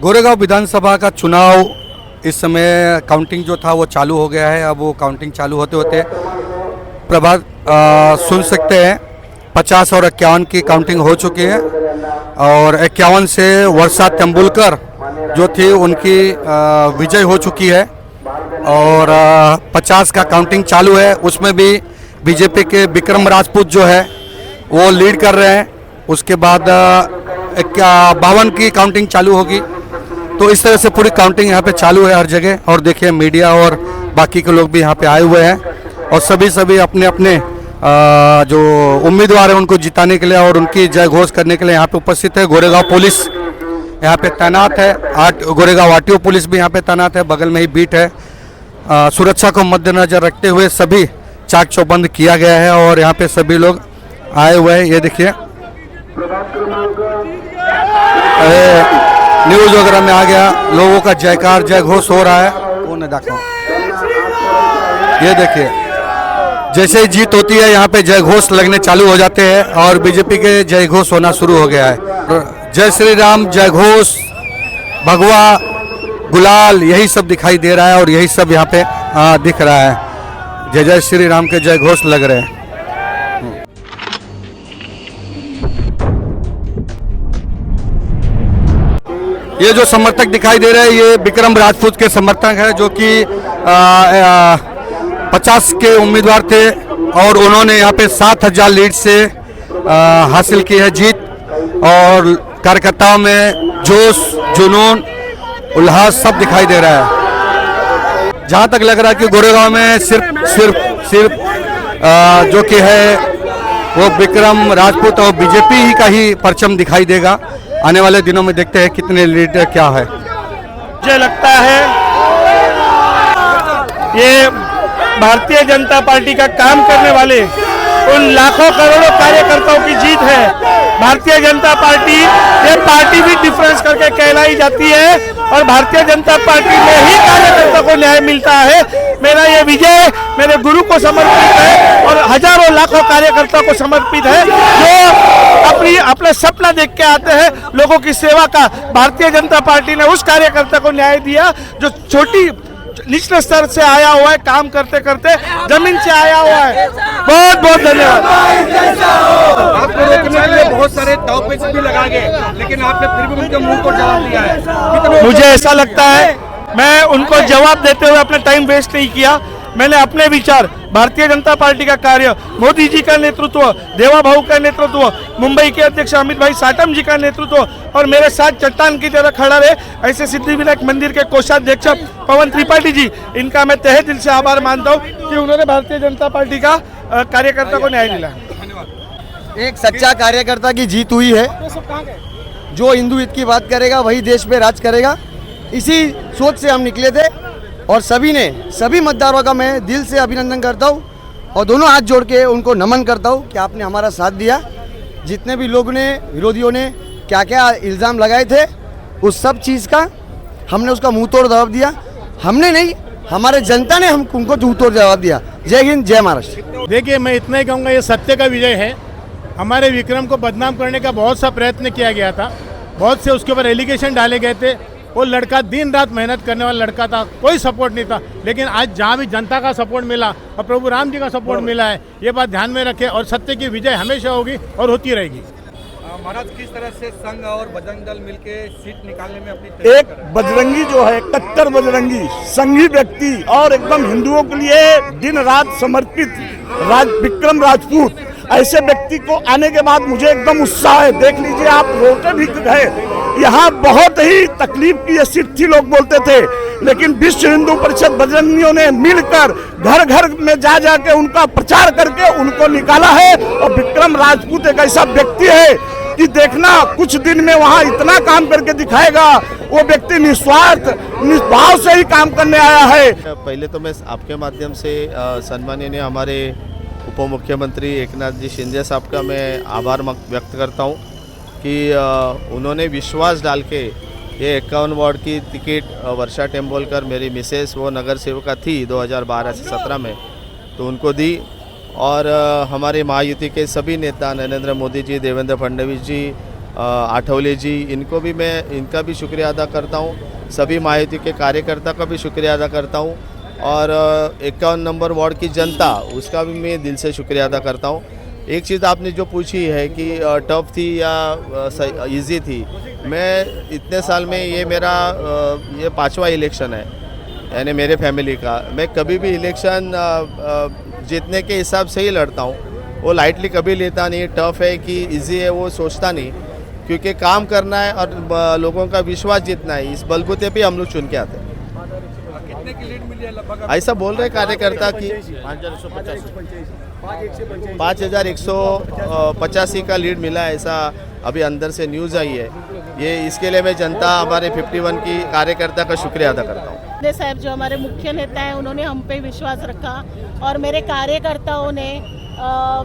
गोरेगांव विधानसभा का चुनाव इस समय काउंटिंग जो था वो चालू हो गया है। अब वो काउंटिंग चालू होते होते प्रभात सुन सकते हैं 50 और 51 की काउंटिंग हो चुकी है और 51 से वर्षा तेंदुलकर जो थी उनकी विजय हो चुकी है और 50 का काउंटिंग चालू है। उसमें भी बीजेपी के विक्रम राजपूत जो है वो लीड कर रहे हैं। उसके बाद 52 की काउंटिंग चालू होगी। तो इस तरह से पूरी काउंटिंग यहाँ पे चालू है हर जगह। और देखिए मीडिया और बाकी के लोग भी यहाँ पे आए हुए हैं और सभी अपने अपने जो उम्मीदवार हैं उनको जिताने के लिए और उनकी जय घोष करने के लिए यहाँ पे उपस्थित है। गोरेगांव पुलिस यहाँ पे तैनात है। गोरेगांव आरटीओ पुलिस भी यहाँ पे तैनात है, बगल में ही बीट है। सुरक्षा को मद्देनजर रखते हुए सभी चाक चौबंद किया गया है और यहाँ पे सभी लोग आए हुए हैं। ये देखिए न्यूज़ वगैरह में आ गया, लोगों का जयकार जय घोष हो रहा है। कौन है देखो, ये देखिए जैसे ही जीत होती है यहाँ पे जय घोष लगने चालू हो जाते हैं और बीजेपी के जय घोष होना शुरू हो गया है। जय श्री राम, जय घोष, भगवा, गुलाल, यही सब दिखाई दे रहा है और यही सब यहाँ पे दिख रहा है। जय जय श्री राम के जय घोष लग रहे हैं। ये जो समर्थक दिखाई दे रहे हैं ये विक्रम राजपूत के समर्थक है जो कि 50 के उम्मीदवार थे और उन्होंने यहाँ पे 7000 लीड से हासिल की है जीत। और कार्यकर्ताओं में जोश, जुनून, उल्लास सब दिखाई दे रहा है। जहाँ तक लग रहा है कि गोरेगांव में सिर्फ जो कि है वो विक्रम राजपूत और बीजेपी ही का ही परचम दिखाई देगा। आने वाले दिनों में देखते हैं कितने लीडर क्या है। मुझे लगता है ये भारतीय जनता पार्टी का काम करने वाले उन लाखों करोड़ों कार्यकर्ताओं की जीत है। भारतीय जनता पार्टी ये पार्टी भी डिफरेंस करके कहलाई जाती है और भारतीय जनता पार्टी में ही कार्यकर्ता को न्याय मिलता है। मेरा ये विजय मेरे गुरु को समर्पित है और हजारों लाखों कार्यकर्ता को समर्पित है जो अपना सपना देख के आते हैं लोगों की सेवा का। भारतीय जनता पार्टी ने उस कार्यकर्ता को न्याय दिया जो छोटी निचले स्तर से आया हुआ है, काम करते करते जमीन से आया हुआ है। बहुत बहुत धन्यवाद। आपको रोकने के लिए बहुत सारे दाव पेच भी लगा गए लेकिन आपने फिर भी उनके मुंह को जवाब दिया है। मुझे ऐसा लगता है मैं उनको जवाब देते हुए अपना टाइम वेस्ट नहीं किया। मैंने अपने विचार, भारतीय जनता पार्टी का कार्य, मोदी जी का नेतृत्व, देवा भाऊ का नेतृत्व, मुंबई के अध्यक्ष अमित भाई साटम जी का नेतृत्व और मेरे साथ चट्टान की तरह खड़ा रहे ऐसे सिद्धिविनायक मंदिर के कोषाध्यक्ष पवन त्रिपाठी जी, इनका मैं तहे दिल से आभार मानता हूँ कि उन्होंने भारतीय जनता पार्टी का कार्यकर्ता को न्याय दिला। एक सच्चा कार्यकर्ता की जीत हुई है। जो हिंदू हित की बात करेगा वही देश पे राज करेगा, इसी सोच से हम निकले थे और सभी मतदारों का मैं दिल से अभिनंदन करता हूँ और दोनों हाथ जोड़ के उनको नमन करता हूँ कि आपने हमारा साथ दिया। जितने भी लोगों ने, विरोधियों ने क्या क्या इल्ज़ाम लगाए थे उस सब चीज़ का हमने उसका मुंह तोड़ जवाब दिया। हमने नहीं, हमारे जनता ने उनको मुंह तोड़ जवाब दिया। जय हिंद, जय महाराष्ट्र। देखिए मैं इतना ही कहूँगा, ये सत्य का विजय है। हमारे विक्रम को बदनाम करने का बहुत सा प्रयत्न किया गया था, बहुत से उसके ऊपर एलिगेशन डाले गए थे। वो लड़का दिन रात मेहनत करने वाला लड़का था, कोई सपोर्ट नहीं था। लेकिन आज जहाँ भी जनता का सपोर्ट मिला और प्रभु राम जी का सपोर्ट मिला है, ये बात ध्यान में रखें और सत्य की विजय हमेशा होगी और होती रहेगी। महाराज किस तरह से संघ और बजरंग दल मिलके सीट निकालने में अपनी एक बजरंगी जो है, कट्टर बजरंगी संघी व्यक्ति और एकदम हिंदुओं के लिए दिन रात समर्पित विक्रम राजपूत, ऐसे व्यक्ति को आने के बाद मुझे एकदम उत्साह है। देख लीजिए आप, रोटे भी गए यहाँ, बहुत ही तकलीफ की ये सीट थी, लोग बोलते थे, लेकिन विश्व हिंदू परिषद बजरंगियों ने मिलकर घर घर में जा जाके उनका प्रचार करके उनको निकाला है। और विक्रम राजपूत एक ऐसा व्यक्ति है कि देखना कुछ दिन में वहाँ इतना काम करके दिखाएगा। वो व्यक्ति निस्वार्थ निस्भाव से ही काम करने आया है। पहले तो मैं आपके माध्यम से सम्माननीय हमारे उप मुख्यमंत्री एकनाथ जी शिंदे साहब का मैं आभार व्यक्त करता हूँ कि उन्होंने विश्वास डाल के ये 51 वार्ड की टिकट वर्षा टेम्बोलकर, मेरी मिसेस, वो नगर सेविका थी 2012 से 17 में, तो उनको दी। और हमारे महायुति के सभी नेता, नरेंद्र मोदी जी, देवेंद्र फडणवीस जी, आठवले जी, इनको भी मैं इनका भी शुक्रिया अदा करता हूँ। सभी महायुति के कार्यकर्ता का भी शुक्रिया अदा करता हूँ और 51 नंबर वार्ड की जनता, उसका भी मैं दिल से शुक्रिया अदा करता हूँ। एक चीज़ आपने जो पूछी है कि टफ थी या इजी थी, मैं इतने साल में ये मेरा ये 5वां इलेक्शन है, यानी मेरे फैमिली का। मैं कभी भी इलेक्शन जीतने के हिसाब से ही लड़ता हूँ, वो लाइटली कभी लेता नहीं। टफ है कि इजी है वो सोचता नहीं, क्योंकि काम करना है और लोगों का विश्वास जीतना है, इस बलबूते पे हम लोग चुन के आते हैं। कितने की लीड मिली है लगभग? ऐसा बोल रहे कार्यकर्ता कि 5185 का लीड मिला है, ऐसा अभी अंदर से न्यूज़ आई है। ये इसके लिए मैं जनता हमारे 51 की कार्यकर्ता का शुक्रिया अदा करता हूँ। साहब जो हमारे मुख्य नेता हैं, उन्होंने हम पे विश्वास रखा और मेरे कार्यकर्ताओं ने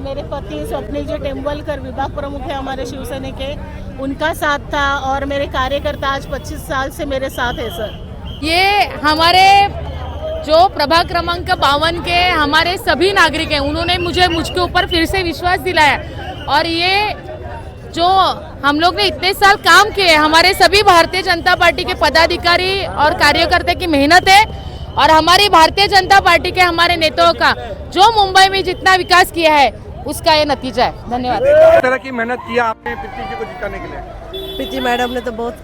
मेरे पति स्वप्निल जी टेम्बलकर विभाग प्रमुख है हमारे शिवसेना के, उनका साथ था और मेरे कार्यकर्ता आज 25 साल से मेरे साथ है सर। ये हमारे जो प्रभाग क्रमांक 52 के हमारे सभी नागरिक हैं, उन्होंने मुझके ऊपर फिर से विश्वास दिलाया और ये जो हम लोग ने इतने साल काम किए, हमारे सभी भारतीय जनता पार्टी के पदाधिकारी और कार्यकर्ता की मेहनत है और हमारी भारतीय जनता पार्टी के हमारे नेताओं का जो मुंबई में जितना विकास किया है उसका ये नतीजा है। धन्यवाद। किस तरह की मेहनत किया आपने प्रीति जी को जिताने के लिए? प्रीति मैडम ने तो बहुत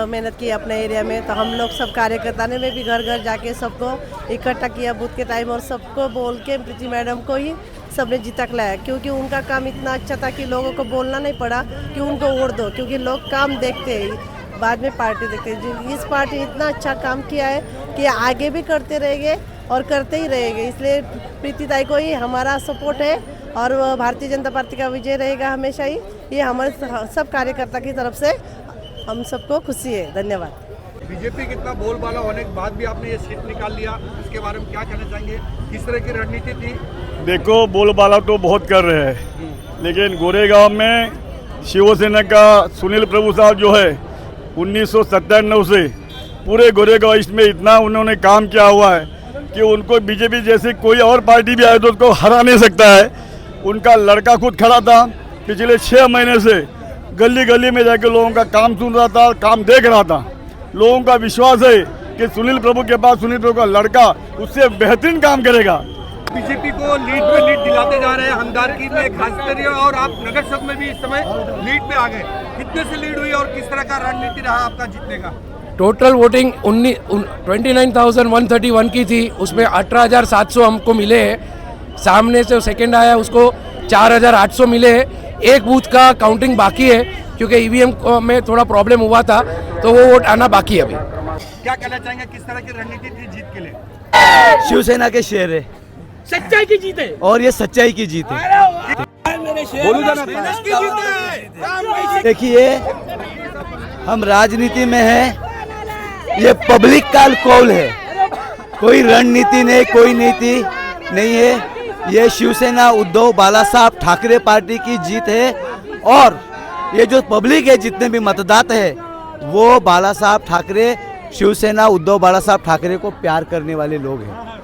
मेहनत की अपने एरिया में, तो हम लोग सब कार्यकर्ता ने भी घर घर जाके सबको इकट्ठा किया बूथ के टाइम और सबको बोल के प्रीति मैडम को ही सबने जीता के लाया, क्योंकि उनका काम इतना अच्छा था कि लोगों को बोलना नहीं पड़ा कि उनको वोट दो, क्योंकि लोग काम देखते हैं बाद में पार्टी देखते हैं। इस पार्टी ने इतना अच्छा काम किया है कि आगे भी करते रहेंगे और करते ही रहेंगे, इसलिए प्रीति ताई को ही हमारा सपोर्ट है और भारतीय जनता पार्टी का विजय रहेगा हमेशा ही। ये हमारे सब कार्यकर्ता की तरफ से हम सबको खुशी है। धन्यवाद। बीजेपी कितना बोलबाला होने के बाद भी आपने ये सीट निकाल लिया, इसके बारे में क्या कहना चाहेंगे? किस तरह की रणनीति थी? देखो, बोलबाला तो बहुत कर रहे हैं, लेकिन गोरेगांव में शिवसेना का सुनील प्रभु साहब जो है 1997 से पूरे गोरेगांव ईस्ट में इतना उन्होंने काम किया हुआ है कि उनको बीजेपी जैसी कोई और पार्टी भी आए तो उसको हरा नहीं सकता है। उनका लड़का खुद खड़ा था पिछले 6 महीने से, गली गली में जाके लोगों का काम सुन रहा था, काम देख रहा था। लोगों का विश्वास है कि सुनील प्रभु के पास सुनील प्रभु का लड़का उससे बेहतरीन काम करेगा। बीजेपी को लीड पे लीड दिलाते जा रहे हैं, हमदारकी में खास करके, और आप नगर सभा में भी इस समय लीड पे आ गए। कितने से लीड हुई और किस तरह का रणनीति रहा आपका जीतने का? टोटल वोटिंग 29,131 की थी, उसमें 18,700 हमको मिले हैं। सामने से सेकंड आया उसको 4,800 मिले हैं। एक बूथ का काउंटिंग बाकी है क्योंकि ईवीएम में थोड़ा प्रॉब्लम हुआ था, तो वो वोट आना बाकी है अभी। क्या कहना चाहेंगे, किस तरह की रणनीति थी जीत के लिए? शिवसेना के शेर है, सच्चाई की जीत है और ये सच्चाई की जीत है। देखिए, हम राजनीति में हैं, ये पब्लिक का कॉल है, कोई रणनीति नहीं, कोई नीति नहीं है। ये शिवसेना उद्धव बाला साहब ठाकरे पार्टी की जीत है और ये जो पब्लिक है, जितने भी मतदाता है, वो बाला साहब ठाकरे, शिवसेना उद्धव बाला साहब ठाकरे को प्यार करने वाले लोग हैं।